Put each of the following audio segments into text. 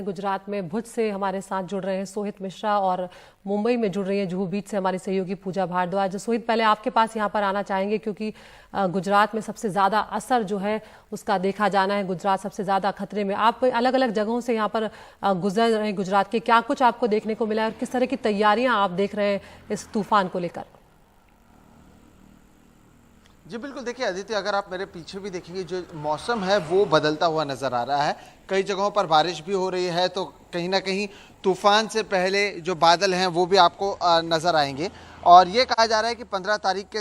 गुजरात में भुज से हमारे साथ जुड़ रहे हैं सोहित मिश्रा और मुंबई में जुड़ रही है जुहू बीच से हमारी सहयोगी पूजा भारद्वाज। सोहित, पहले आपके पास यहाँ पर आना चाहेंगे क्योंकि गुजरात में सबसे ज़्यादा असर जो है उसका देखा जाना है। गुजरात सबसे ज़्यादा खतरे में। आप अलग अलग जगहों से यहाँ पर गुजर रहे हैं गुजरात के, क्या कुछ आपको देखने को मिला है और किस तरह की तैयारियां आप देख रहे हैं इस तूफान को लेकर? जी बिल्कुल, देखिए अदिति, अगर आप मेरे पीछे भी देखेंगे जो मौसम है वो बदलता हुआ नज़र आ रहा है। कई जगहों पर बारिश भी हो रही है, तो कहीं ना कहीं तूफान से पहले जो बादल हैं वो भी आपको नज़र आएंगे। और ये कहा जा रहा है कि 15 तारीख के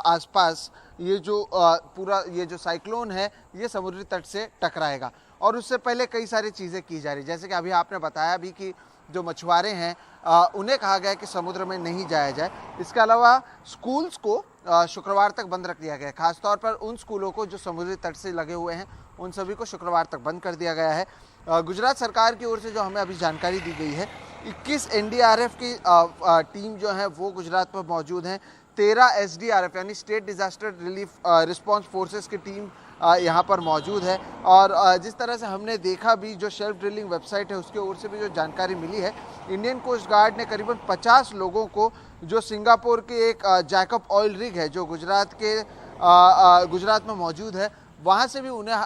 आसपास ये जो पूरा ये जो साइक्लोन है ये समुद्री तट से टकराएगा। और उससे पहले कई सारी चीज़ें की जा रही, जैसे कि अभी आपने बताया भी कि जो मछुआरे हैं उन्हें कहा गया कि समुद्र में नहीं जाया जाए। इसके अलावा स्कूल्स को शुक्रवार तक बंद रख दिया गया है। खासतौर पर उन स्कूलों को जो समुद्री तट से लगे हुए हैं उन सभी को शुक्रवार तक बंद कर दिया गया है। गुजरात सरकार की ओर से जो हमें अभी जानकारी दी गई है, 21 एनडीआरएफ की टीम जो है वो गुजरात पर मौजूद हैं। 13 एसडीआरएफ यानी state disaster relief response forces की टीम यहाँ पर मौजूद है। और जिस तरह से हमने देखा भी, जो शेल्फ ड्रिलिंग वेबसाइट है उसके ओर से भी जो जानकारी मिली है, इंडियन कोस्ट गार्ड ने करीबन 50 लोगों को जो सिंगापुर की एक जैकब ऑयल रिग है जो गुजरात में मौजूद है, वहाँ से भी उन्हें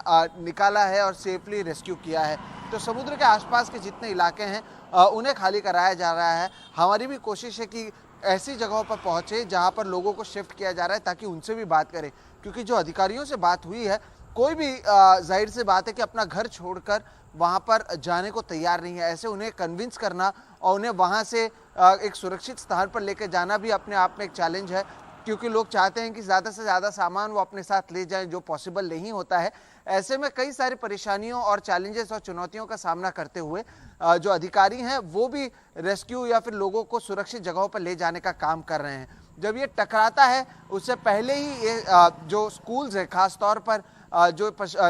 निकाला है और सेफली रेस्क्यू किया है। तो समुद्र के आसपास के जितने इलाके हैं उन्हें खाली कराया जा रहा है। हमारी भी कोशिश है कि ऐसी जगहों पर पहुँचे जहाँ पर लोगों को शिफ्ट किया जा रहा है ताकि उनसे भी बात करें, क्योंकि जो अधिकारियों से बात हुई है कोई भी जाहिर सी बात है कि अपना घर छोड़कर वहाँ पर जाने को तैयार नहीं है। ऐसे उन्हें कन्विंस करना और उन्हें वहाँ से एक सुरक्षित स्थान पर लेकर जाना भी अपने आप में एक चैलेंज है, क्योंकि लोग चाहते हैं कि ज़्यादा से ज़्यादा सामान वो अपने साथ ले जाएं, जो पॉसिबल नहीं होता है। ऐसे में कई सारी परेशानियों और चैलेंजेस और चुनौतियों का सामना करते हुए जो अधिकारी हैं वो भी रेस्क्यू या फिर लोगों को सुरक्षित जगहों पर ले जाने का काम कर रहे हैं। जब ये टकराता है उससे पहले ही ये जो स्कूल्स हैं, खासतौर पर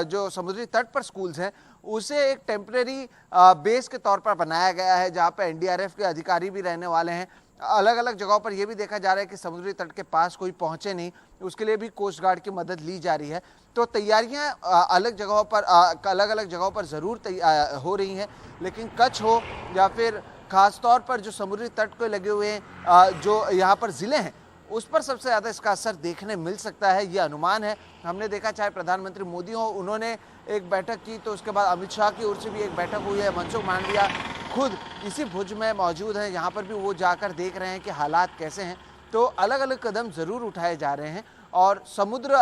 जो समुद्री तट पर स्कूल्स हैं, उसे एक टेम्परेरी बेस के तौर पर बनाया गया है जहाँ पे एनडीआरएफ के अधिकारी भी रहने वाले हैं। अलग अलग जगहों पर यह भी देखा जा रहा है कि समुद्री तट के पास कोई पहुंचे नहीं, उसके लिए भी कोस्ट गार्ड की मदद ली जा रही है। तो तैयारियां अलग अलग जगहों पर ज़रूर हो रही हैं, लेकिन कच्छ हो या फिर खासतौर पर जो समुद्री तट को लगे हुए जो यहाँ पर ज़िले हैं उस पर सबसे ज़्यादा इसका असर देखने मिल सकता है, ये अनुमान है। हमने देखा चाहे प्रधानमंत्री मोदी हो, उन्होंने एक बैठक की, तो उसके बाद अमित शाह की ओर से भी एक बैठक हुई है। मनसुख मांडविया खुद इसी भुज में मौजूद हैं, यहाँ पर भी वो जाकर देख रहे हैं कि हालात कैसे हैं। तो अलग अलग कदम ज़रूर उठाए जा रहे हैं और समुद्र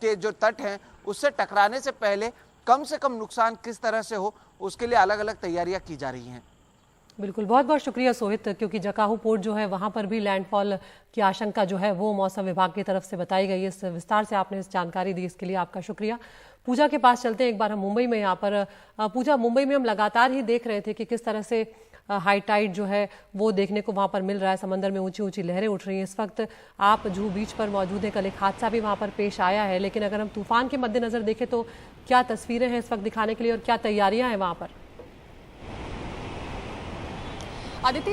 के जो तट हैं उससे टकराने से पहले कम से कम नुकसान किस तरह से हो उसके लिए अलग अलग तैयारियाँ की जा रही हैं। बिल्कुल, बहुत बहुत शुक्रिया सोहित, क्योंकि जकाहू पोर्ट जो है वहां पर भी लैंडफॉल की आशंका जो है वो मौसम विभाग की तरफ से बताई गई है। इस विस्तार से आपने इस जानकारी दी, इसके लिए आपका शुक्रिया। पूजा के पास चलते हैं एक बार हम मुंबई में। यहाँ पर पूजा, मुंबई में हम लगातार ही देख रहे थे कि किस तरह से हाई टाइड जो है वो देखने को वहाँ पर मिल रहा है। समंदर में ऊंची ऊंची लहरें उठ रही हैं। इस वक्त आप जुहू बीच पर मौजूद हैं। कल एक हादसा भी वहाँ पर पेश आया है, लेकिन अगर हम तूफान के मद्देनजर देखें तो क्या तस्वीरें हैं इस वक्त दिखाने के लिए और क्या तैयारियां हैं वहाँ पर? आदित्य,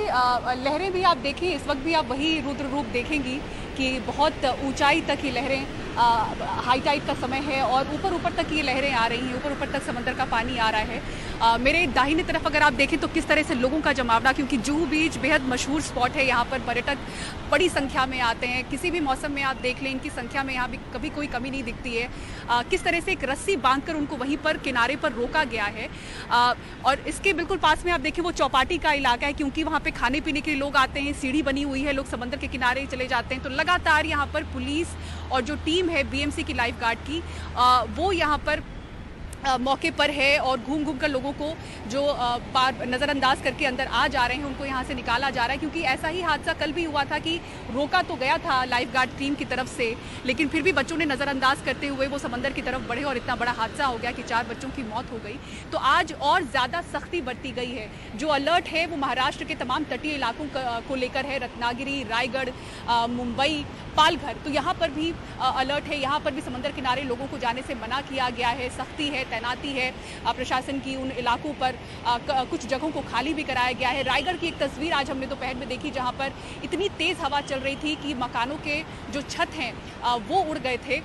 लहरें भी आप देखें, इस वक्त भी आप वही रुद्र रूप देखेंगी कि बहुत ऊंचाई तक ये लहरें, हाई टाइड का समय है और ऊपर तक ये लहरें आ रही हैं, ऊपर तक समंदर का पानी आ रहा है। मेरे दाहिने तरफ अगर आप देखें तो किस तरह से लोगों का जमावड़ा, क्योंकि जुहू बीच बेहद मशहूर स्पॉट है, यहाँ पर पर्यटक बड़ी संख्या में आते हैं। किसी भी मौसम में आप देख लें, इनकी संख्या में यहाँ भी कभी कोई कमी नहीं दिखती है। किस तरह से एक रस्सी बांधकर उनको वहीं पर किनारे पर रोका गया है। और इसके बिल्कुल पास में आप देखें वो चौपाटी का इलाका है, क्योंकि वहाँ पे खाने पीने के लिए लोग आते हैं, सीढ़ी बनी हुई है, लोग समंदर के किनारे चले जाते हैं। तो लगातार यहाँ पर पुलिस और जो टीम है बीएमसी की लाइफ गार्ड की, वो यहाँ पर मौके पर है और घूम कर लोगों को जो नज़रअंदाज करके अंदर आ जा रहे हैं उनको यहाँ से निकाला जा रहा है। क्योंकि ऐसा ही हादसा कल भी हुआ था कि रोका तो गया था लाइफ गार्ड टीम की तरफ से, लेकिन फिर भी बच्चों ने नज़रअंदाज करते हुए वो समंदर की तरफ बढ़े और इतना बड़ा हादसा हो गया कि 4 बच्चों की मौत हो गई। तो आज और ज़्यादा सख्ती बरती गई है। जो अलर्ट है वो महाराष्ट्र के तमाम तटीय इलाकों को लेकर है, रत्नागिरी, रायगढ़, मुंबई, पालघर। तो यहाँ पर भी अलर्ट है, यहाँ पर भी समंदर किनारे लोगों को जाने से मना किया गया है। सख्ती है, तैनाती है प्रशासन की उन इलाकों पर। कुछ जगहों को खाली भी कराया गया है। रायगढ़ की एक तस्वीर आज हमने दोपहर में देखी, जहाँ पर इतनी तेज हवा चल रही थी कि मकानों के जो छत हैं वो उड़ गए थे।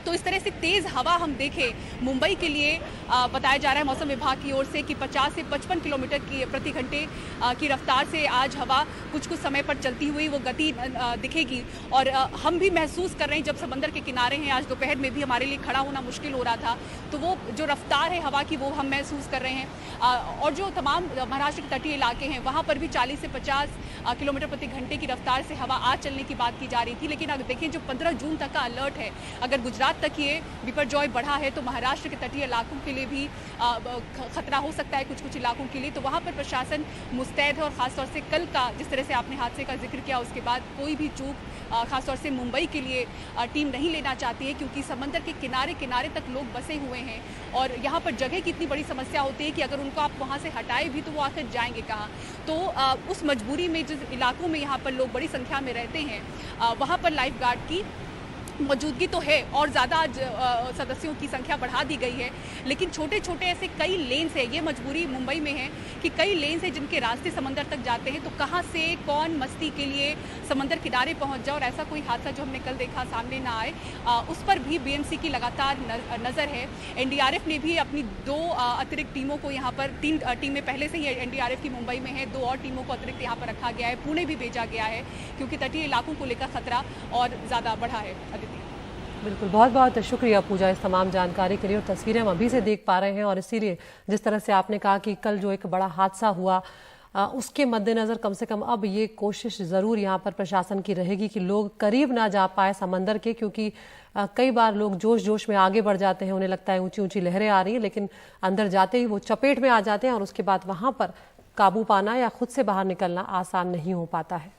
तो इस तरह से तेज हवा हम देखें मुंबई के लिए बताया जा रहा है मौसम विभाग की ओर से कि 50 से 55 किलोमीटर की प्रति घंटे की रफ्तार से आज हवा कुछ समय पर चलती हुई वो गति दिखेगी। और हम भी महसूस कर रहे हैं, जब समंदर के किनारे हैं, आज दोपहर में भी हमारे लिए खड़ा होना मुश्किल हो रहा था, तो वो जो रफ्तार है हवा की वो हम महसूस कर रहे हैं। और जो तमाम महाराष्ट्र के तटीय इलाके हैं वहाँ पर भी 40 से 50 किलोमीटर प्रति घंटे की रफ्तार से हवा आज चलने की बात की जा रही थी। लेकिन अगर देखें जो 15 जून तक का अलर्ट है, अगर गुजरात तक ये बिपरजॉय बढ़ा है तो महाराष्ट्र के तटीय इलाकों के लिए भी खतरा हो सकता है, कुछ इलाकों के लिए। तो वहाँ पर प्रशासन मुस्तैद है और खासतौर से कल का जिस तरह से आपने हादसे का जिक्र किया उसके बाद कोई भी चूक खासतौर से मुंबई के लिए टीम नहीं लेना चाहती है, क्योंकि समंदर के किनारे तक लोग बसे हुए हैं और यहाँ पर जगह की इतनी बड़ी समस्या होती है कि अगर उनको आप वहाँ से हटाए भी तो वो आखिर जाएंगे कहाँ। तो उस मजबूरी में जिस इलाकों में यहाँ पर लोग बड़ी संख्या में रहते हैं वहाँ पर लाइफ गार्ड की मौजूदगी तो है और ज़्यादा आज सदस्यों की संख्या बढ़ा दी गई है। लेकिन छोटे छोटे ऐसे कई लेन्स है, ये मजबूरी मुंबई में है कि कई लेन्स है जिनके रास्ते समंदर तक जाते हैं। तो कहाँ से कौन मस्ती के लिए समंदर किनारे पहुंच जाए और ऐसा कोई हादसा जो हमने कल देखा सामने ना आए, उस पर भी बीएमसी की लगातार नज़र है। एनडीआरएफ ने भी अपनी 2 अतिरिक्त टीमों को यहाँ पर 3 टीमें पहले से ही एनडीआरएफ की मुंबई में है, 2 और टीमों को अतिरिक्त यहाँ पर रखा गया है। पुणे भी भेजा गया है क्योंकि तटीय इलाकों को लेकर खतरा और ज़्यादा बढ़ा है। बिल्कुल, बहुत बहुत शुक्रिया पूजा इस तमाम जानकारी के लिए। और तस्वीरें हम अभी से देख पा रहे हैं और इसीलिए जिस तरह से आपने कहा कि कल जो एक बड़ा हादसा हुआ उसके मद्देनज़र कम से कम अब ये कोशिश ज़रूर यहाँ पर प्रशासन की रहेगी कि लोग करीब ना जा पाए समंदर के, क्योंकि कई बार लोग जोश में आगे बढ़ जाते हैं, उन्हें लगता है ऊंची ऊंची लहरें आ रही हैं, लेकिन अंदर जाते ही वो चपेट में आ जाते हैं और उसके बाद वहाँ पर काबू पाना या खुद से बाहर निकलना आसान नहीं हो पाता है।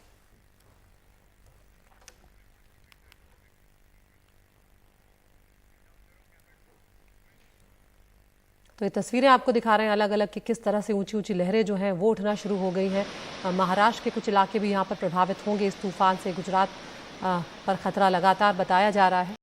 तो ये तस्वीरें आपको दिखा रहे हैं अलग अलग कि किस तरह से ऊंची ऊंची लहरें जो हैं वो उठना शुरू हो गई हैं। महाराष्ट्र के कुछ इलाके भी यहाँ पर प्रभावित होंगे इस तूफान से। गुजरात पर खतरा लगातार बताया जा रहा है।